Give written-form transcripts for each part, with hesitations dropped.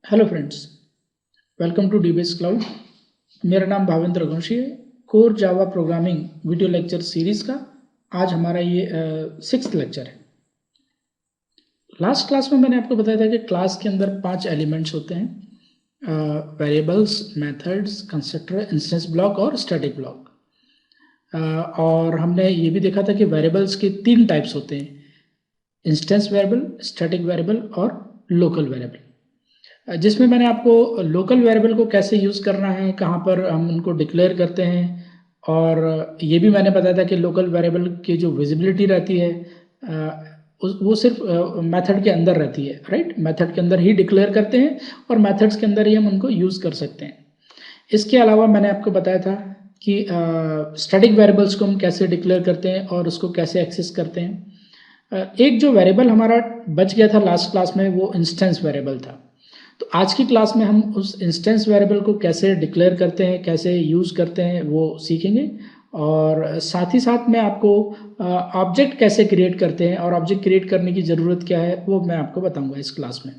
Hello friends, welcome to dbase cloud. मेरा नाम भावेंद्र रघुवंशी है। Core Java programming video lecture series का आज हमारा ये 6th लेक्चर है। लास्ट क्लास में मैंने आपको बताया था कि क्लास के अंदर 5 एलिमेंट्स होते हैं, variables, methods, constructor, instance block और स्टैटिक ब्लॉक। और हमने ये भी देखा था कि वेरिएबल्स के 3 टाइप्स होते हैं, इंस्टेंस वेरिएबल, स्टैटिक वेरिएबल और लोकल वेरिएबल, जिसमें मैंने आपको लोकल वेरिएबल को कैसे यूज़ करना है, कहाँ पर हम उनको डिक्लेयर करते हैं, और ये भी मैंने बताया था कि लोकल वेरिएबल की जो विजिबिलिटी रहती है वो सिर्फ मेथड के अंदर रहती है, राइट। मेथड के अंदर ही डिक्लेयर करते हैं और मेथड्स के अंदर ही हम उनको यूज़ कर सकते हैं। इसके अलावा मैंने आपको बताया था कि स्टैटिक वेरिएबल्स को हम कैसे डिक्लेयर करते हैं और उसको कैसे एक्सेस करते हैं। एक जो वेरिएबल हमारा बच गया था लास्ट क्लास में, वो इंस्टेंस वेरिएबल था। तो आज की क्लास में हम उस इंस्टेंस वेरिएबल को कैसे डिक्लेयर करते हैं, कैसे यूज़ करते हैं, वो सीखेंगे। और साथ ही साथ मैं आपको ऑब्जेक्ट कैसे क्रिएट करते हैं और ऑब्जेक्ट क्रिएट करने की ज़रूरत क्या है वो मैं आपको बताऊंगा इस क्लास में।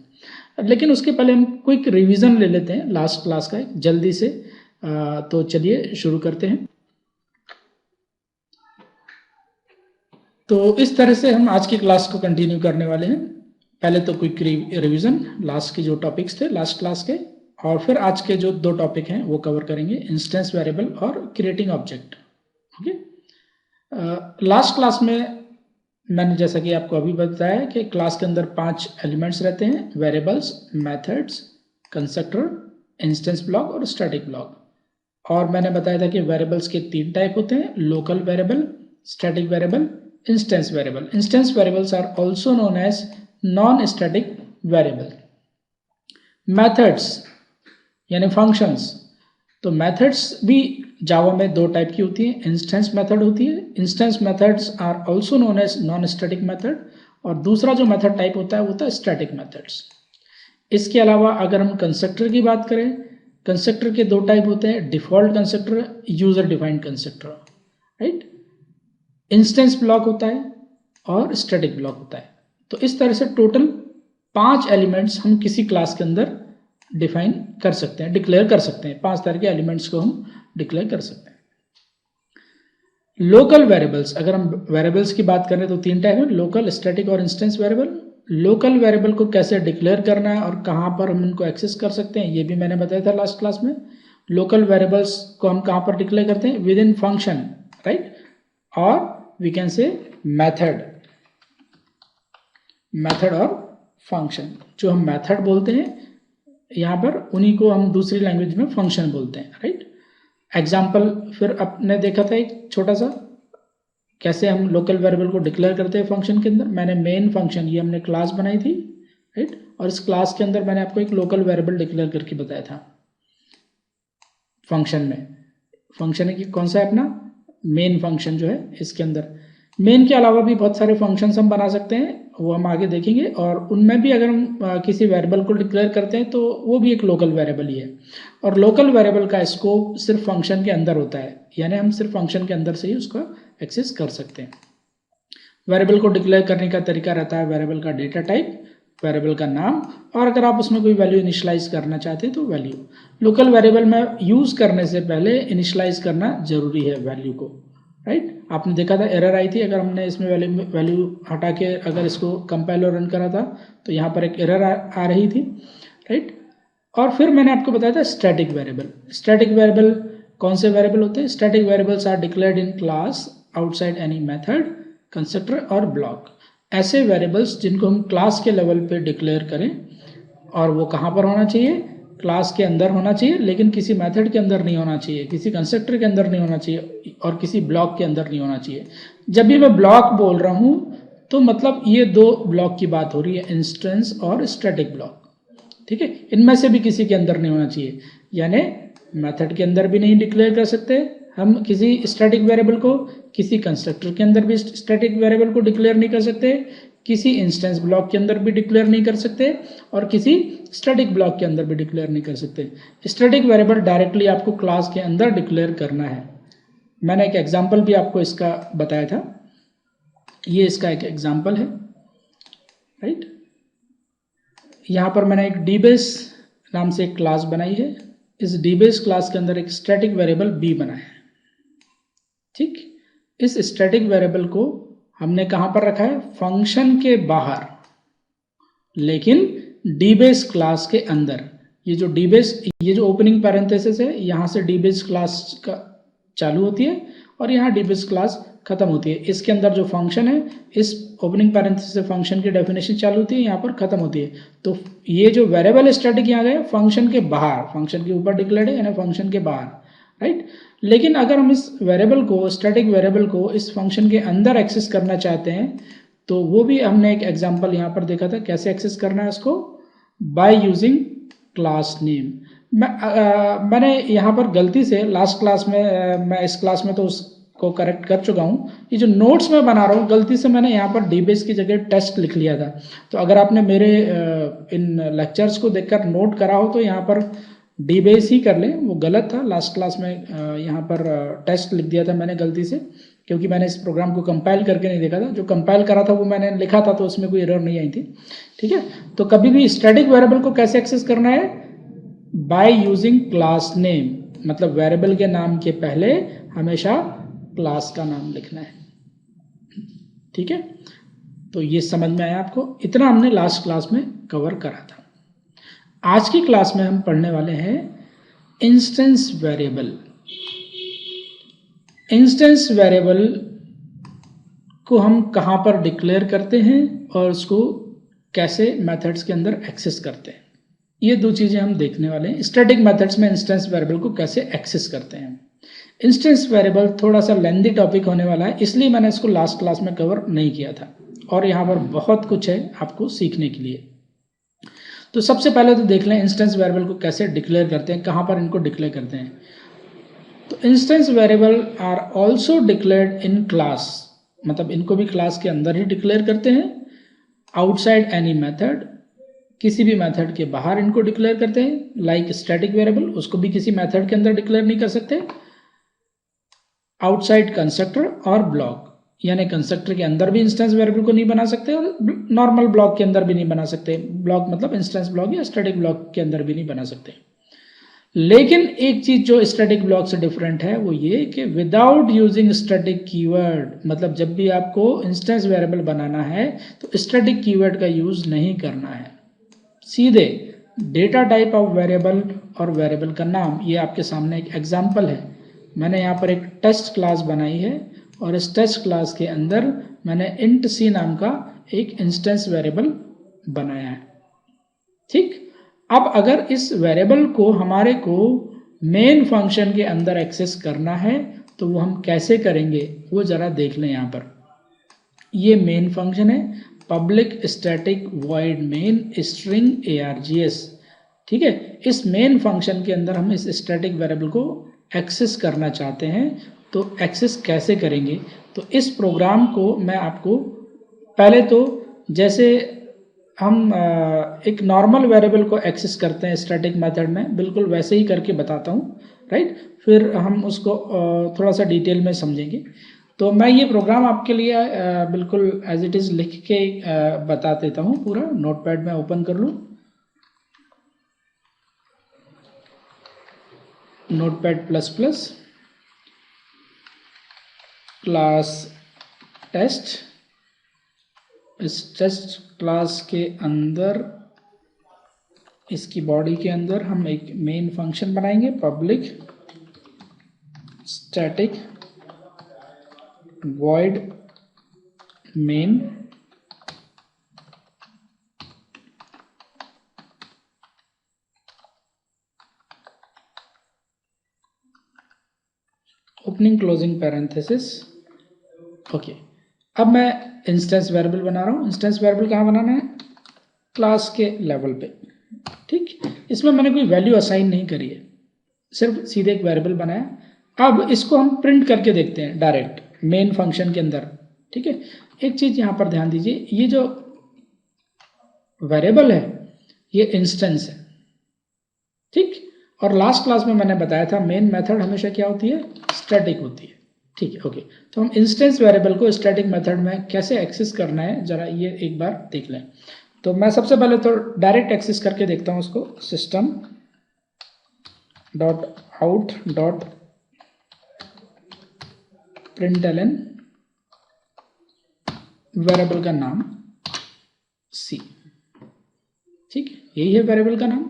लेकिन उसके पहले हम क्विक रिवीजन ले लेते हैं लास्ट क्लास का जल्दी से। तो चलिए शुरू करते हैं। तो इस तरह से हम आज की क्लास को कंटिन्यू करने वाले हैं। पहले तो क्विक रिवीजन लास्ट के जो टॉपिक्स थे लास्ट क्लास के, और फिर आज के जो 2 टॉपिक हैं वो कवर करेंगे, इंस्टेंस वेरिएबल और creating object. Okay. Last class में मैंने जैसा कि आपको अभी बताया कि क्लास के अंदर 5 एलिमेंट्स रहते हैं, variables, methods, constructor, instance block और स्टैटिक ब्लॉक। और मैंने बताया था कि वेरिएबल्स के 3 टाइप होते हैं, local variable, static variable, instance variable. Instance variables are also known as non static variable. Methods यानी फंक्शंस, तो मेथड्स भी जावा में 2 टाइप की होती है, इंस्टेंस मेथड होती है। Instance methods are also known as non static method, और दूसरा जो मेथड टाइप होता है वो होता है स्टैटिक मेथड्स। इसके अलावा अगर हम कंस्ट्रक्टर की बात करें, कंस्ट्रक्टर के 2 टाइप होते हैं, default constructor, user defined constructor, right. Instance block होता है और स्टैटिक ब्लॉक होता है। तो इस तरह से टोटल 5 एलिमेंट्स हम किसी क्लास के अंदर डिफाइन कर सकते हैं, डिक्लेयर कर सकते हैं। 5 तरह के एलिमेंट्स को हम डिक्लेयर कर सकते हैं। लोकल वेरिएबल्स, अगर हम वेरिएबल्स की बात करें तो 3 टाइप है, लोकल, स्टैटिक और इंस्टेंस वेरिएबल। लोकल वेरिएबल को कैसे डिक्लेयर करना है और कहाँ पर हम उनको एक्सेस कर सकते हैं ये भी मैंने बताया था लास्ट क्लास में। लोकल वेरिएबल्स को हम कहाँ पर डिक्लेयर करते हैं, विद इन फंक्शन, राइट, और वी कैन से मेथड और फंक्शन। जो हम मेथड बोलते हैं यहाँ पर, उन्हीं को हम दूसरी लैंग्वेज में फंक्शन बोलते हैं, राइट। एग्जाम्पल फिर आपने देखा था एक छोटा सा, कैसे हम लोकल वेरिएबल को डिक्लेयर करते हैं फंक्शन के अंदर। मैंने मेन फंक्शन, ये हमने क्लास बनाई थी, राइट, और इस क्लास के अंदर मैंने आपको एक लोकल वेरिएबल डिक्लेयर करके बताया था फंक्शन में। फंक्शन है कि कौन सा है अपना मेन फंक्शन जो है, इसके अंदर मेन के अलावा भी बहुत सारे फंक्शंस हम बना सकते हैं, वो हम आगे देखेंगे। और उनमें भी अगर हम किसी वेरिएबल को डिक्लेयर करते हैं तो वो भी एक लोकल वेरिएबल ही है। और लोकल वेरिएबल का स्कोप सिर्फ फंक्शन के अंदर होता है, यानी हम सिर्फ फंक्शन के अंदर से ही उसका एक्सेस कर सकते हैं। वेरिएबल को डिक्लेयर करने का तरीका रहता है वेरिएबल का डेटा टाइप, वेरिएबल का नाम, और अगर आप उसमें कोई वैल्यू इनिशियलाइज करना चाहते हैं तो वैल्यू। लोकल वेरिएबल में यूज़ करने से पहले इनिशियलाइज करना जरूरी है वैल्यू को, राइट। आपने देखा था एरर आई थी, अगर हमने इसमें वैल्यू हटा के अगर इसको कंपाइल और रन करा था तो यहाँ पर एक एरर आ रही थी, राइट। और फिर मैंने आपको बताया था स्टैटिक वेरिएबल। स्टैटिक वेरिएबल कौन से वेरिएबल होते हैं? Static variables are declared in class outside any method, constructor और ब्लॉक। ऐसे वेरिएबल्स जिनको हम क्लास के लेवल पे डिक्लेयर करें, और वो कहाँ पर होना चाहिए? क्लास के अंदर होना चाहिए, लेकिन किसी मेथड के अंदर नहीं होना चाहिए, किसी कंस्ट्रक्टर के अंदर नहीं होना चाहिए, और किसी ब्लॉक के अंदर नहीं होना चाहिए। जब भी मैं ब्लॉक बोल रहा हूँ तो मतलब ये 2 ब्लॉक की बात हो रही है, इंस्टेंस और स्टैटिक ब्लॉक, ठीक है। इनमें से भी किसी के अंदर नहीं होना चाहिए, यानी मेथड के अंदर भी नहीं डिक्लेयर कर सकते हम किसी स्टैटिक वेरिएबल को, किसी कंस्ट्रक्टर के अंदर भी स्टैटिक वेरिएबल को डिक्लेयर नहीं कर सकते, किसी इंस्टेंस ब्लॉक के अंदर भी डिक्लेयर नहीं कर सकते, और किसी स्टैटिक ब्लॉक के अंदर भी डिक्लेयर नहीं कर सकते। स्टैटिक वेरिएबल डायरेक्टली आपको क्लास के अंदर डिक्लेयर करना है। मैंने एक एग्जांपल भी आपको इसका बताया था, ये इसका एक एग्जांपल है, राइट। यहाँ पर मैंने एक डीबेस नाम से एक क्लास बनाई है, इस डीबेस क्लास के अंदर एक स्टैटिक वेरिएबल बी बनाया है। ठीक, इस स्टैटिक वेरिएबल को हमने कहाँ पर रखा है? फंक्शन के बाहर, लेकिन डीबेस क्लास के अंदर। ये जो डीबेस, ये जो ओपनिंग पैरेंथेसिस है, यहाँ से डीबेस क्लास का चालू होती है और यहाँ डीबेस क्लास खत्म होती है। इसके अंदर जो फंक्शन है, इस ओपनिंग पैरेंथेसिस से फंक्शन की डेफिनेशन चालू होती है, यहाँ पर खत्म होती है। तो ये जो वेरिएबल स्टैटिक यहाँ गया फंक्शन के बाहर, फंक्शन के ऊपर डिक्लेयर्ड है यानी फंक्शन के बाहर, राइट। लेकिन अगर हम इस वेरिएबल को, स्टैटिक वेरिएबल को इस फंक्शन के अंदर एक्सेस करना चाहते हैं, तो वो भी हमने एक एग्जांपल यहाँ पर देखा था कैसे एक्सेस करना है इसको, बाय यूजिंग क्लास नेम। मैंने यहाँ पर गलती से लास्ट क्लास में, मैं इस क्लास में तो उसको करेक्ट कर चुका हूँ। ये जो नोट्स मैं बना रहा हूँ, गलती से मैंने यहाँ पर डीबेस की जगह टेस्ट लिख लिया था। तो अगर आपने मेरे इन लेक्चर्स को देखकर नोट करा हो तो यहाँ पर डीबेस ही कर लें, वो गलत था। लास्ट क्लास में यहाँ पर टेस्ट लिख दिया था मैंने गलती से, क्योंकि मैंने इस प्रोग्राम को कंपाइल करके नहीं देखा था। जो कंपाइल करा था वो मैंने लिखा था, तो उसमें कोई एरर नहीं आई थी। ठीक है, तो कभी भी स्टैटिक वेरिएबल को कैसे एक्सेस करना है? बाय यूजिंग क्लास नेम, मतलब वेरिएबल के नाम के पहले हमेशा क्लास का नाम लिखना है। ठीक है, तो ये समझ में आया आपको? इतना हमने लास्ट क्लास में कवर करा था। आज की क्लास में हम पढ़ने वाले हैं इंस्टेंस वेरिएबल। इंस्टेंस वेरिएबल को हम कहाँ पर डिक्लेयर करते हैं और उसको कैसे मेथड्स के अंदर एक्सेस करते हैं, ये दो चीज़ें हम देखने वाले हैं। स्टैटिक मेथड्स में इंस्टेंस वेरिएबल को कैसे एक्सेस करते हैं। इंस्टेंस वेरिएबल थोड़ा सा लेंदी टॉपिक होने वाला है, इसलिए मैंने इसको लास्ट क्लास में कवर नहीं किया था, और यहाँ पर बहुत कुछ है आपको सीखने के लिए। तो सबसे पहले तो देख लें इंस्टेंस वेरिएबल को कैसे डिक्लेयर करते हैं, कहाँ पर इनको डिक्लेयर करते हैं। तो instance variable are also declared in class, मतलब इनको भी क्लास के अंदर ही डिक्लेयर करते हैं। आउटसाइड एनी मेथड, किसी भी मेथड के बाहर इनको डिक्लेयर करते हैं। लाइक स्टैटिक वेरिएबल, उसको भी किसी मेथड के अंदर डिक्लेयर नहीं कर सकते। आउटसाइड कंस्ट्रक्टर और ब्लॉक, यानी कंस्ट्रक्टर के अंदर भी इंस्टेंस वेरिएबल को नहीं बना सकते और नॉर्मल ब्लॉक के अंदर भी नहीं बना सकते। ब्लॉक मतलब इंस्टेंस ब्लॉक या स्टैटिक ब्लॉक के अंदर भी नहीं बना सकते। लेकिन एक चीज जो स्टैटिक ब्लॉक से डिफरेंट है वो ये कि विदाउट यूजिंग स्टैटिक कीवर्ड, मतलब जब भी आपको इंस्टेंस वेरिएबल बनाना है तो स्टैटिक कीवर्ड का यूज नहीं करना है। सीधे डेटा टाइप ऑफ वेरिएबल और वेरिएबल का नाम, ये आपके सामने एक एग्जांपल है। मैंने यहाँ पर एक टेस्ट क्लास बनाई है और इस टेस्ट क्लास के अंदर मैंने int c नाम का एक इंस्टेंस वेरिएबल बनाया है। ठीक, अब अगर इस वेरिएबल को हमारे को मेन फंक्शन के अंदर एक्सेस करना है तो वो हम कैसे करेंगे वो जरा देख लें। यहाँ पर ये मेन फंक्शन है, public static void main string args। ठीक है, इस मेन फंक्शन के अंदर हम इस स्टैटिक वेरिएबल को एक्सेस करना चाहते हैं, तो एक्सेस कैसे करेंगे? तो इस प्रोग्राम को मैं आपको पहले तो जैसे हम एक नॉर्मल वेरिएबल को एक्सेस करते हैं स्टैटिक मेथड में, बिल्कुल वैसे ही करके बताता हूँ, राइट। फिर हम उसको थोड़ा सा डिटेल में समझेंगे। तो मैं ये प्रोग्राम आपके लिए बिल्कुल एज इट इज़ लिख के बता देता हूँ। पूरा नोटपैड में ओपन कर लूँ, नोटपैड ++ क्लास टेस्ट। इस टेस्ट क्लास के अंदर, इसकी बॉडी के अंदर हम एक मेन फंक्शन बनाएंगे, public static void main. Opening closing parenthesis. Okay, अब मैं इंस्टेंस वेरिएबल बना रहा हूँ। इंस्टेंस वेरिएबल कहाँ बनाना है? क्लास के लेवल पे। ठीक, इसमें मैंने कोई वैल्यू असाइन नहीं करी है, सिर्फ सीधे एक वेरिएबल बनाया। अब इसको हम प्रिंट करके देखते हैं डायरेक्ट मेन फंक्शन के अंदर। ठीक है, एक चीज यहाँ पर ध्यान दीजिए, ये जो वेरिएबल है ये इंस्टेंस है। ठीक, और लास्ट क्लास में मैंने बताया था मेन मेथड हमेशा क्या होती है? स्टैटिक होती है। ठीक है, ओके। तो हम इंस्टेंस वेरिएबल को स्टैटिक मेथड में कैसे एक्सेस करना है जरा ये एक बार देख लें। तो मैं सबसे पहले तो डायरेक्ट एक्सेस करके देखता हूँ उसको, system dot out dot println variable का नाम सी। ठीक, यही है वेरिएबल का नाम।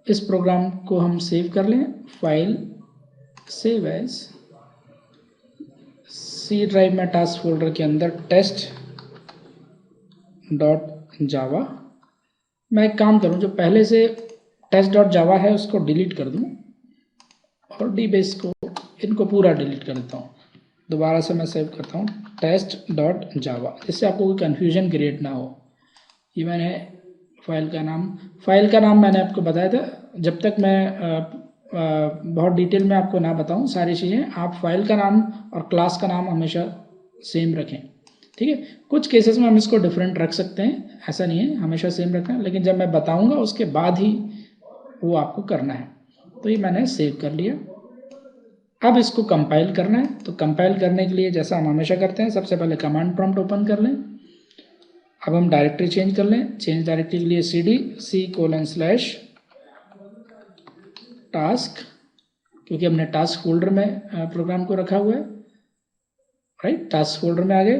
इस प्रोग्राम को हम सेव कर लें, file save as, C drive में टास्क फोल्डर के अंदर टेस्ट डॉट जावा। मैं एक काम करूं, जो पहले से टेस्ट डॉट जावा है उसको डिलीट कर दूं और डीबेस को, इनको पूरा डिलीट कर देता हूं। दोबारा से मैं सेव करता हूं टेस्ट डॉट जावा, जिससे आपको कोई कन्फ्यूजन क्रिएट ना हो। ये मैंने फाइल का नाम मैंने आपको बताया था। जब तक मैं बहुत डिटेल में आपको ना बताऊं सारी चीज़ें, आप फाइल का नाम और क्लास का नाम हमेशा सेम रखें। ठीक है, कुछ केसेस में हम इसको डिफरेंट रख सकते हैं, ऐसा नहीं है हमेशा सेम रखना, लेकिन जब मैं बताऊंगा उसके बाद ही वो आपको करना है। तो ये मैंने सेव कर लिया। अब इसको कंपाइल करना है, तो कंपाइल करने के लिए जैसा हम हमेशा करते हैं, सबसे पहले कमांड प्रॉम्प्ट ओपन कर लें। अब हम डायरेक्टरी चेंज कर लें। चेंज डायरेक्टरी के लिए cd C:/टास्क, क्योंकि हमने टास्क फोल्डर में प्रोग्राम को रखा हुआ है, राइट। टास्क फोल्डर में आ गए।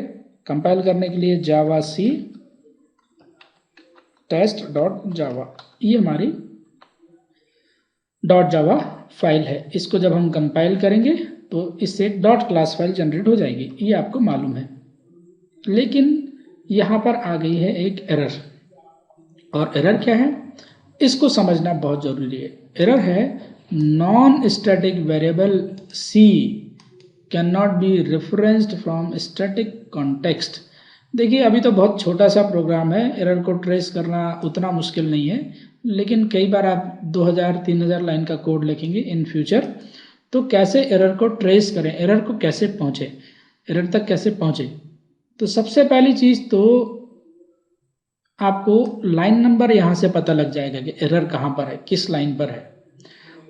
कंपाइल करने के लिए जावा सी टेस्ट डॉट जावा, ये हमारी डॉट जावा फाइल है। इसको जब हम कंपाइल करेंगे तो इससे एक डॉट क्लास फाइल जनरेट हो जाएगी, ये आपको मालूम है। लेकिन यहाँ पर आ गई है एक एरर, और एरर क्या है इसको समझना बहुत जरूरी है। एरर है non static variable C can not be referenced from static context. देखिए अभी तो बहुत छोटा सा प्रोग्राम है, एरर को ट्रेस करना उतना मुश्किल नहीं है, लेकिन कई बार आप 2000-3000 लाइन का कोड लिखेंगे इन फ्यूचर, तो कैसे एरर को ट्रेस करें, एरर को कैसे पहुँचे, एरर तक कैसे पहुँचे। तो सबसे पहली चीज़ तो आपको लाइन नंबर यहाँ से पता लग जाएगा कि एरर कहाँ पर है, किस लाइन पर है।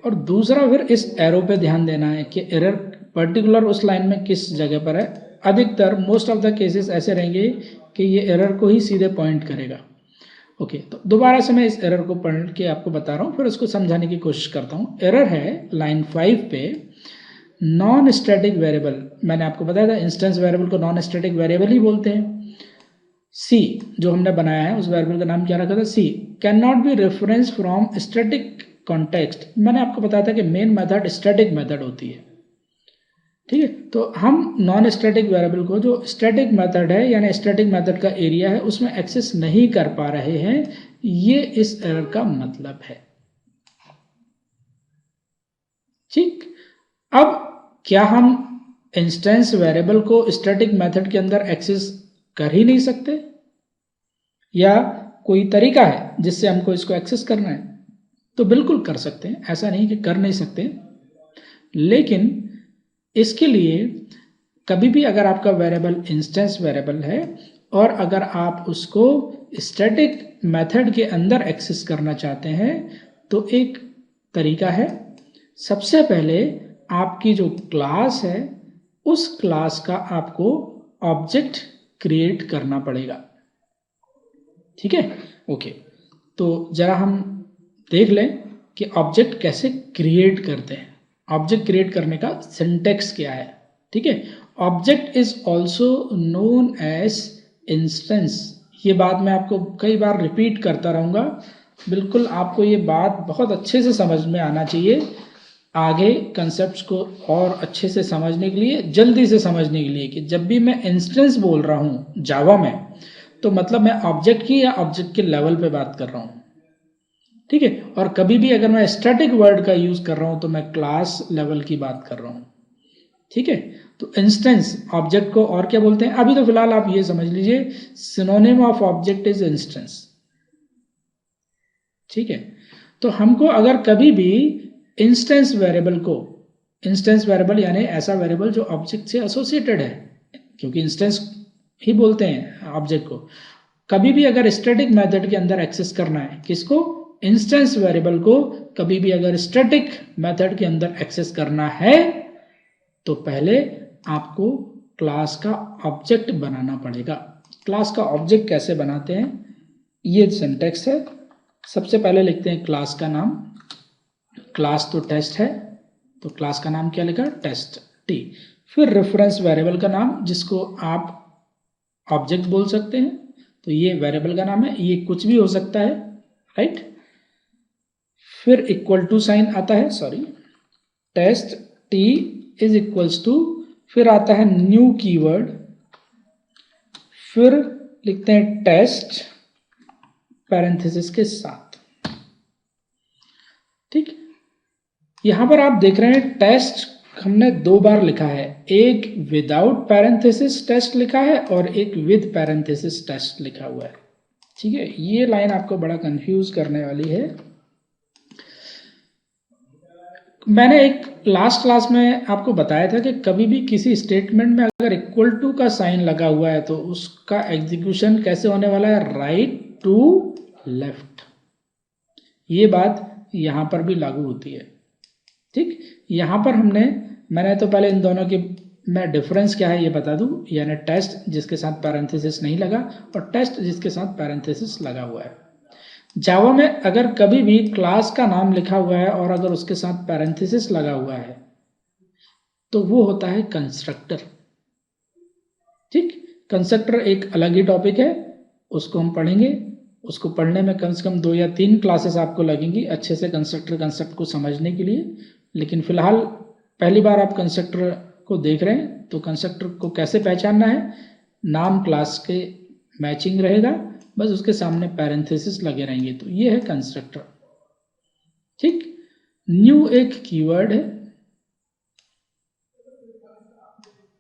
और दूसरा फिर इस एरो पे ध्यान देना है कि एरर पर्टिकुलर उस लाइन में किस जगह पर है। अधिकतर मोस्ट ऑफ द केसेस ऐसे रहेंगे कि ये एरर को ही सीधे पॉइंट करेगा। ओके, तो दोबारा से मैं इस एरर को पढ़ के आपको बता रहा हूँ, फिर उसको समझाने की कोशिश करता हूँ। एरर है लाइन 5 पे, नॉन स्टैटिक वेरिएबल, मैंने आपको बताया था इंस्टेंस वेरिएबल को नॉन स्टैटिक वेरिएबल ही बोलते हैं। सी जो हमने बनाया है उस वेरिएबल का नाम क्या रखा था, C, can not be reference from static context. मैंने आपको बताया था कि मेन मेथड स्टैटिक मेथड होती है। ठीक है, तो हम नॉन स्टैटिक वेरिएबल को, जो स्टैटिक मेथड है यानी स्टैटिक मेथड का एरिया है, उसमें एक्सेस नहीं कर पा रहे हैं, ये इस एरर का मतलब है। ठीक, अब क्या हम इंस्टेंस वेरिएबल को स्टैटिक मेथड के अंदर एक्सेस कर ही नहीं सकते, या कोई तरीका है जिससे हमको इसको एक्सेस करना है? तो बिल्कुल कर सकते हैं, ऐसा नहीं कि कर नहीं सकते, लेकिन इसके लिए कभी भी अगर आपका वेरिएबल इंस्टेंस वेरिएबल है और अगर आप उसको स्टैटिक मेथड के अंदर एक्सेस करना चाहते हैं, तो एक तरीका है। सबसे पहले आपकी जो क्लास है उस क्लास का आपको ऑब्जेक्ट क्रिएट करना पड़ेगा। ठीक है, ओके, तो जरा हम देख लें कि ऑब्जेक्ट कैसे क्रिएट करते हैं। ऑब्जेक्ट क्रिएट करने का सिंटेक्स क्या है। ठीक है, object is also known as instance. ये बात मैं आपको कई बार रिपीट करता रहूँगा, बिल्कुल आपको ये बात बहुत अच्छे से समझ में आना चाहिए। आगे कंसेप्ट्स को और अच्छे से समझने के लिए, जल्दी से समझने के लिए, कि जब भी मैं इंस्टेंस बोल रहा हूँ जावा में, तो मतलब मैं ऑब्जेक्ट की या ऑब्जेक्ट के लेवल पे बात कर रहा हूँ। ठीक है, और कभी भी अगर मैं स्टैटिक वर्ड का यूज कर रहा हूं तो मैं क्लास लेवल की बात कर रहा हूं। ठीक है, तो इंस्टेंस ऑब्जेक्ट को और क्या बोलते हैं, अभी तो फिलहाल आप ये समझ लीजिए, synonym of object is instance. ठीक है, तो हमको अगर कभी भी इंस्टेंस वेरिएबल को, इंस्टेंस वेरिएबल यानी ऐसा वेरिएबल जो ऑब्जेक्ट से एसोसिएटेड है, क्योंकि इंस्टेंस ही बोलते हैं ऑब्जेक्ट को, कभी भी अगर स्टैटिक मेथड के अंदर एक्सेस करना है, किसको, इंस्टेंस वेरिएबल को कभी भी अगर स्टैटिक मेथड के अंदर एक्सेस करना है, तो पहले आपको क्लास का ऑब्जेक्ट बनाना पड़ेगा। क्लास का ऑब्जेक्ट कैसे बनाते हैं ये सिंटैक्स है। सबसे पहले लिखते हैं क्लास का नाम, क्लास तो टेस्ट है तो क्लास का नाम क्या लिखा, टेस्ट टी। फिर रेफरेंस वेरिएबल का नाम जिसको आप ऑब्जेक्ट बोल सकते हैं, तो ये वेरिएबल का नाम है, ये कुछ भी हो सकता है, राइट। फिर इक्वल टू साइन आता है, sorry, test T is equals to, फिर आता है न्यू कीवर्ड, फिर लिखते हैं टेस्ट पैरेंथेसिस के साथ, ठीक। यहां पर आप देख रहे हैं टेस्ट हमने 2 बार लिखा है, एक विदाउट पैरेंथेसिस टेस्ट लिखा है और एक विद पैरेंथेसिस टेस्ट लिखा हुआ है, ठीक है। ये लाइन आपको बड़ा कंफ्यूज करने वाली है। मैंने एक लास्ट क्लास में आपको बताया था कि कभी भी किसी स्टेटमेंट में अगर इक्वल टू का साइन लगा हुआ है तो उसका एग्जीक्यूशन कैसे होने वाला है, राइट टू लेफ्ट। ये बात यहां पर भी लागू होती है, ठीक। यहां पर मैंने तो पहले इन दोनों की मैं डिफरेंस क्या है ये बता दूं, यानी टेस्ट जिसके साथ पैरेंथेसिस नहीं लगा और टेस्ट जिसके साथ पैरेंथेसिस लगा हुआ है। जावा में अगर कभी भी क्लास का नाम लिखा हुआ है और अगर उसके साथ पैरेंथेसिस लगा हुआ है तो वो होता है कंस्ट्रक्टर, ठीक। कंस्ट्रक्टर एक अलग ही टॉपिक है, उसको हम पढ़ेंगे। उसको पढ़ने में कम से कम 2 या 3 क्लासेस आपको लगेंगी अच्छे से कंस्ट्रक्टर कंसेप्ट को समझने के लिए। लेकिन फिलहाल पहली बार आप कंस्ट्रक्टर को देख रहे हैं तो कंस्ट्रक्टर को कैसे पहचानना है, नाम क्लास के मैचिंग रहेगा, बस उसके सामने पैरेंथेसिस लगे रहेंगे, तो ये है कंस्ट्रक्टर, ठीक। न्यू एक कीवर्ड है,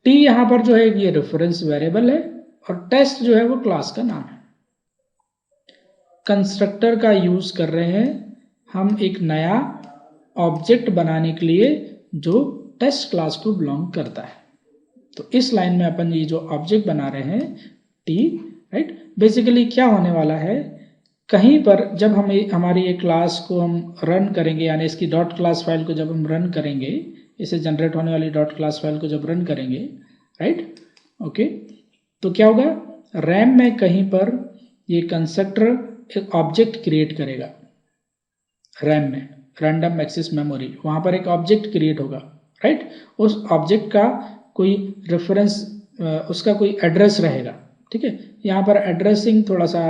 टी यहां पर जो है ये रेफरेंस वेरिएबल है और टेस्ट जो है वो क्लास का नाम है। कंस्ट्रक्टर का यूज कर रहे हैं हम एक नया ऑब्जेक्ट बनाने के लिए जो टेस्ट क्लास को बिलोंग करता है। तो इस लाइन में अपन ये जो ऑब्जेक्ट बना रहे हैं टी, राइट, बेसिकली क्या होने वाला है, कहीं पर जब हम हमारी ये क्लास को हम रन करेंगे, यानी इसकी डॉट क्लास फाइल को जब हम रन करेंगे, इसे जनरेट होने वाली डॉट क्लास फाइल को जब रन करेंगे, राइट, ओके, तो क्या होगा, रैम में कहीं पर ये कंस्ट्रक्टर एक ऑब्जेक्ट क्रिएट करेगा, रैम में रैंडम एक्सेस मेमोरी, वहां पर एक ऑब्जेक्ट क्रिएट होगा, राइट। उस ऑब्जेक्ट का कोई रेफरेंस, उसका कोई एड्रेस रहेगा, ठीक है। यहाँ पर एड्रेसिंग थोड़ा सा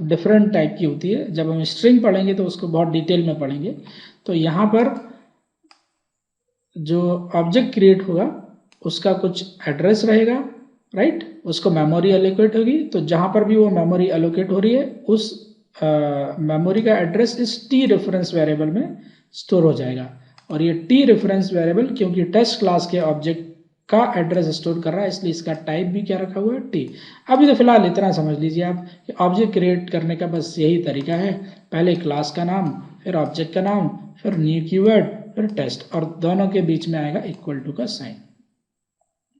डिफरेंट टाइप की होती है, जब हम स्ट्रिंग पढ़ेंगे तो उसको बहुत डिटेल में पढ़ेंगे। तो यहाँ पर जो ऑब्जेक्ट क्रिएट होगा उसका कुछ एड्रेस रहेगा, राइट, उसको मेमोरी एलोकेट होगी, तो जहाँ पर भी वो मेमोरी एलोकेट हो रही है उस मेमोरी का एड्रेस इस टी रेफरेंस वेरिएबल में स्टोर हो जाएगा। और ये टी रेफरेंस वेरिएबल क्योंकि टेस्ट क्लास के ऑब्जेक्ट का एड्रेस स्टोर कर रहा है, इसलिए इसका टाइप भी क्या रखा हुआ है, टी। अभी तो फिलहाल इतना समझ लीजिए आप कि ऑब्जेक्ट क्रिएट करने का बस यही तरीका है, पहले क्लास का नाम, फिर ऑब्जेक्ट का नाम, फिर न्यू कीवर्ड, फिर टेस्ट, और दोनों के बीच में आएगा इक्वल टू का साइन,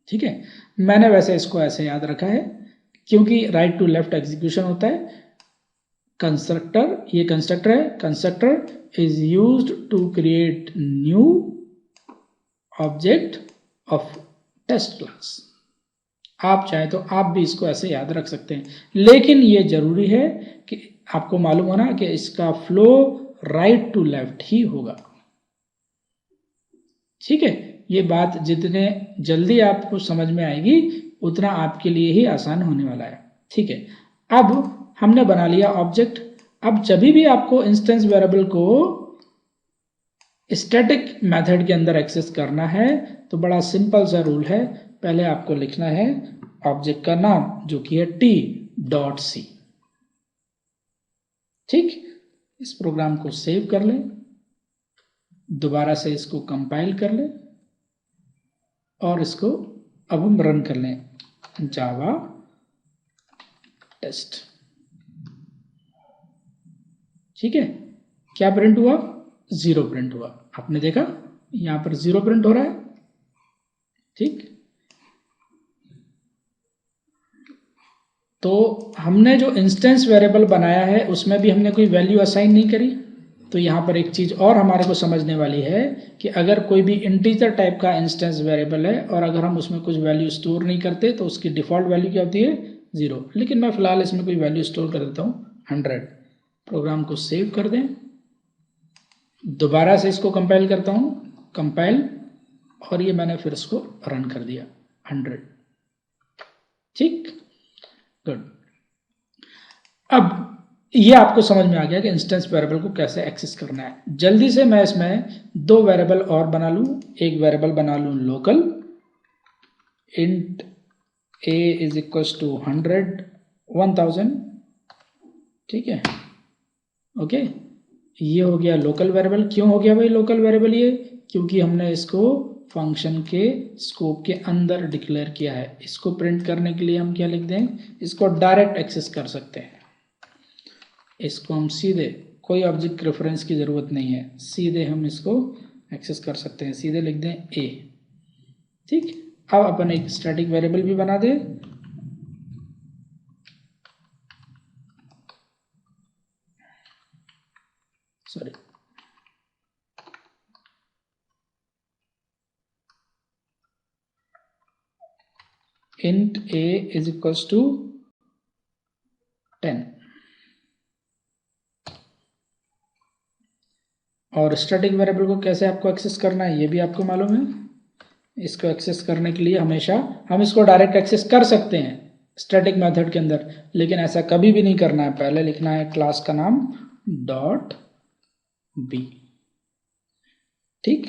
ठीक है। मैंने वैसे इसको ऐसे याद रखा है क्योंकि राइट टू लेफ्ट एग्जीक्यूशन होता है। कंस्ट्रक्टर, ये कंस्ट्रक्टर है, constructor is used to create new object of test class. आप चाहे तो आप भी इसको ऐसे याद रख सकते हैं, लेकिन ये जरूरी है कि आपको मालूम होना कि इसका फ्लो राइट टू लेफ्ट ही होगा, ठीक है। ये बात जितने जल्दी आपको समझ में आएगी उतना आपके लिए ही आसान होने वाला है, ठीक है। अब हमने बना लिया ऑब्जेक्ट। अब जब भी आपको इंस्टेंस वेरिएबल को स्टैटिक मेथड के अंदर एक्सेस करना है तो बड़ा सिंपल सा रूल है, पहले आपको लिखना है ऑब्जेक्ट का नाम जो कि है टी डॉट सी, ठीक। इस प्रोग्राम को सेव कर लें, दोबारा से इसको कंपाइल कर लें और इसको अब हम रन कर लें, जावा टेस्ट, ठीक है। क्या प्रिंट हुआ, 0 प्रिंट हुआ, आपने देखा यहां पर 0 प्रिंट हो रहा है, ठीक। तो हमने जो इंस्टेंस वेरिएबल बनाया है उसमें भी हमने कोई वैल्यू असाइन नहीं करी। तो यहाँ पर एक चीज़ और हमारे को समझने वाली है कि अगर कोई भी इंटीजर टाइप का इंस्टेंस वेरिएबल है और अगर हम उसमें कुछ वैल्यू स्टोर नहीं करते तो उसकी डिफ़ॉल्ट वैल्यू क्या होती है, 0। लेकिन मैं फिलहाल इसमें कोई वैल्यू स्टोर कर देता हूँ, 100। प्रोग्राम को सेव कर दें, दोबारा से इसको कंपाइल करता हूँ, कंपाइल, और ये मैंने फिर इसको रन कर दिया 100। ठीक, गुड। अब ये आपको समझ में आ गया कि इंस्टेंस वेरिएबल को कैसे एक्सेस करना है। जल्दी से मैं इसमें दो वेरिएबल और बना लूँ। एक वेरिएबल बना लूँ local, int a is equal to 1000, ठीक है, ओके। ये हो गया लोकल वेरिएबल। क्यों हो गया भाई लोकल वेरिएबल ये? क्योंकि हमने इसको फंक्शन के स्कोप के अंदर डिक्लेयर किया है। इसको प्रिंट करने के लिए हम क्या लिख दें, इसको डायरेक्ट एक्सेस कर सकते हैं। इसको हम सीधे, कोई ऑब्जेक्ट रेफरेंस की ज़रूरत नहीं है, सीधे हम इसको एक्सेस कर सकते हैं। सीधे लिख दें a, ठीक। अब अपन एक स्टैटिक वेरिएबल भी बना दें, sorry, int a is equal to 10। और स्टैटिक वेरिएबल को कैसे आपको एक्सेस करना है ये भी आपको मालूम है। इसको एक्सेस करने के लिए हमेशा हम इसको डायरेक्ट एक्सेस कर सकते हैं स्टैटिक मेथड के अंदर, लेकिन ऐसा कभी भी नहीं करना है। पहले लिखना है क्लास का नाम डॉट बी, ठीक।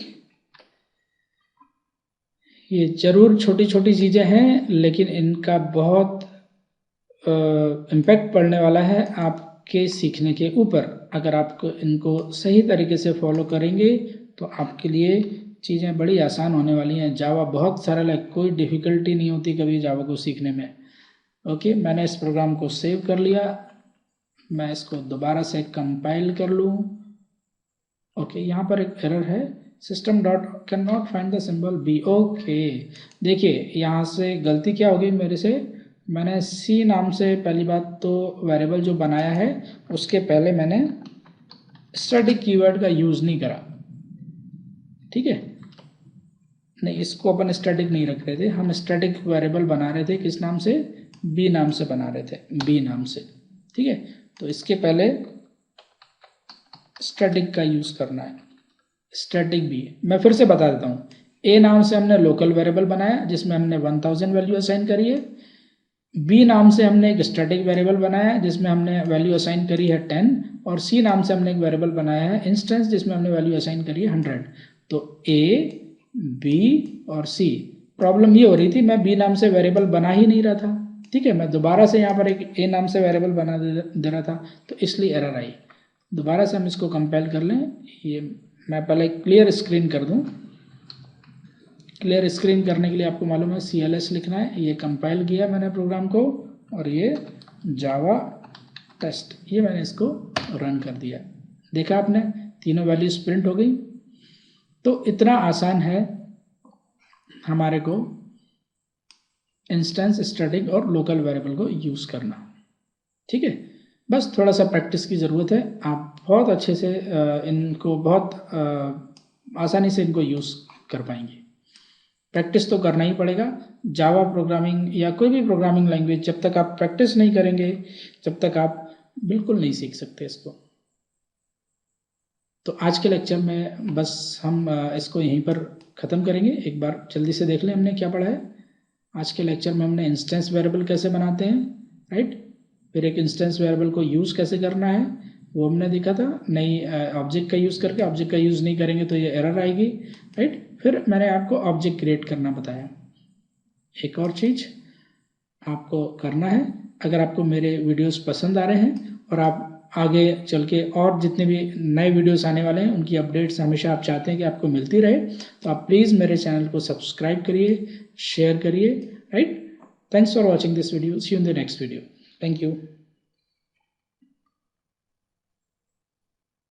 ये जरूर छोटी छोटी चीज़ें हैं, लेकिन इनका बहुत इम्पैक्ट पड़ने वाला है आपके सीखने के ऊपर। अगर आपको इनको सही तरीके से फॉलो करेंगे तो आपके लिए चीज़ें बड़ी आसान होने वाली हैं। जावा बहुत सरल है, कोई डिफ़िकल्टी नहीं होती कभी जावा को सीखने में। ओके, मैंने इस प्रोग्राम को सेव कर लिया। मैं इसको दोबारा से कंपाइल कर लूँ। ओके, यहाँ पर एक एरर है, system dot cannot find the symbol B. Okay, देखिए यहाँ से गलती क्या हो गई मेरे से। मैंने सी नाम से पहली बात तो वेरिएबल जो बनाया है उसके पहले मैंने स्टैटिक कीवर्ड का यूज़ नहीं करा, ठीक है। नहीं, इसको अपन स्टैटिक नहीं रख रहे थे, हम स्टैटिक वेरिएबल बना रहे थे। किस नाम से? बी नाम से बना रहे थे, बी नाम से, ठीक है। तो इसके पहले स्टैटिक का यूज़ करना है, स्टैटिक बी। मैं फिर से बता देता हूँ, ए नाम से हमने लोकल वेरिएबल बनाया जिसमें हमने 1000 वैल्यू असाइन करी है। बी नाम से हमने एक स्टैटिक वेरिएबल बनाया जिसमें हमने वैल्यू असाइन करी है 10, और सी नाम से हमने एक वेरिएबल बनाया है इंस्टेंस जिसमें हमने वैल्यू असाइन करी है 100। तो ए, बी और सी। प्रॉब्लम ये हो रही थी, मैं बी नाम से वेरिएबल बना ही नहीं रहा था, ठीक है। मैं दोबारा से यहाँ पर एक ए नाम से वेरिएबल बना दे रहा था, तो इसलिए एरर आई। दोबारा से हम इसको कंपाइल कर लें। ये मैं पहले क्लियर स्क्रीन कर दूं। क्लियर स्क्रीन करने के लिए आपको मालूम है CLS लिखना है। ये कंपाइल किया मैंने प्रोग्राम को, और ये जावा टेस्ट, ये मैंने इसको रन कर दिया। देखा आपने, तीनों वैल्यूज प्रिंट हो गई। तो इतना आसान है हमारे को इंस्टेंस, स्टैटिक और लोकल वेरिएबल को यूज़ करना, ठीक है। बस थोड़ा सा प्रैक्टिस की ज़रूरत है। आप बहुत अच्छे से इनको बहुत आसानी से इनको यूज़ कर पाएंगे। प्रैक्टिस तो करना ही पड़ेगा। जावा प्रोग्रामिंग या कोई भी प्रोग्रामिंग लैंग्वेज, जब तक आप प्रैक्टिस नहीं करेंगे जब तक आप बिल्कुल नहीं सीख सकते इसको। तो आज के लेक्चर में बस हम इसको यहीं पर ख़त्म करेंगे। एक बार जल्दी से देख लें हमने क्या पढ़ा है। आज के लेक्चर में हमने इंस्टेंस वेरिएबल कैसे बनाते हैं, राइट। फिर एक इंस्टेंस वेरिएबल को यूज़ कैसे करना है वो हमने देखा था। नई ऑब्जेक्ट का यूज़ करके, ऑब्जेक्ट का यूज़ नहीं करेंगे तो ये एरर आएगी, राइट। फिर मैंने आपको ऑब्जेक्ट क्रिएट करना बताया। एक और चीज़ आपको करना है, अगर आपको मेरे वीडियोस पसंद आ रहे हैं और आप आगे चल के और जितने भी नए वीडियोस आने वाले हैं उनकी अपडेट्स हमेशा आप चाहते हैं कि आपको मिलती रहे, तो आप प्लीज़ मेरे चैनल को सब्सक्राइब करिए, शेयर करिए, right. Thanks for watching this video. See you in the next video. Thank you.